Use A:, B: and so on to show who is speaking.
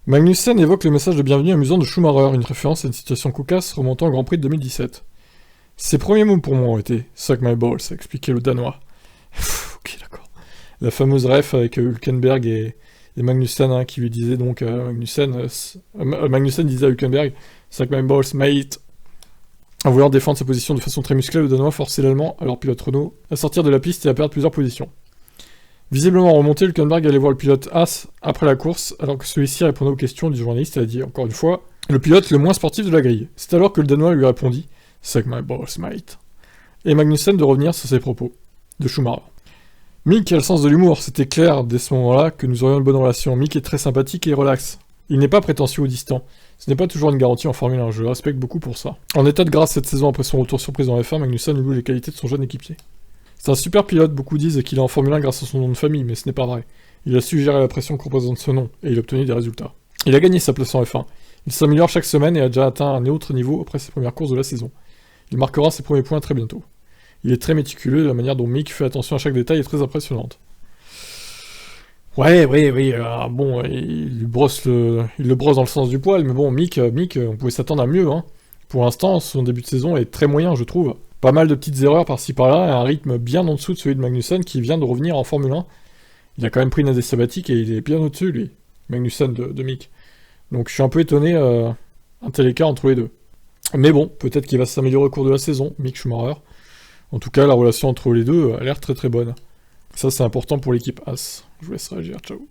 A: Magnussen évoque le message de bienvenue amusant de Schumacher, une référence à une situation cocasse remontant au Grand Prix de 2017. Ses premiers mots pour moi ont été « Suck my balls », a expliqué le Danois. Ok, d'accord. La fameuse ref avec Hülkenberg et Magnussen, hein, qui lui disait donc Magnussen disait à Hülkenberg « Suck my balls, mate ». En voulant défendre sa position de façon très musclée, le Danois forçait l'Allemand, alors pilote Renault, à sortir de la piste et à perdre plusieurs positions. Visiblement en remontée, Hülkenberg allait voir le pilote Haas après la course, alors que celui-ci répondait aux questions du journaliste et a dit, encore une fois, le pilote le moins sportif de la grille. C'est alors que le Danois lui répondit « Suck my balls, mate ». Et Magnussen de revenir sur ses propos, de Schumacher. Mick a le sens de l'humour, c'était clair dès ce moment-là que nous aurions une bonne relation. Mick est très sympathique et relax. Il n'est pas prétentieux ou distant. Ce n'est pas toujours une garantie en Formule 1, je le respecte beaucoup pour ça. En état de grâce cette saison après son retour surprise dans F1, Magnussen loue les qualités de son jeune équipier. C'est un super pilote, beaucoup disent qu'il est en Formule 1 grâce à son nom de famille, mais ce n'est pas vrai. Il a su gérer la pression que représente ce nom, et il a obtenu des résultats. Il a gagné sa place en F1. Il s'améliore chaque semaine et a déjà atteint un autre niveau après ses premières courses de la saison. Il marquera ses premiers points très bientôt. Il est très méticuleux et la manière dont Mick fait attention à chaque détail est très impressionnante. Ouais, bon, il le brosse dans le sens du poil, mais bon, Mick, on pouvait s'attendre à mieux, hein. Pour l'instant, son début de saison est très moyen, je trouve. Pas mal de petites erreurs par-ci par-là, et un rythme bien en dessous de celui de Magnussen qui vient de revenir en Formule 1. Il a quand même pris une année sabbatique et il est bien au-dessus, lui, Magnussen de Mick. Donc je suis un peu étonné, un tel écart entre les deux. Mais bon, peut-être qu'il va s'améliorer au cours de la saison, Mick Schumacher. En tout cas, la relation entre les deux a l'air très très bonne. Ça, c'est important pour l'équipe As. Je vous laisse réagir, ciao.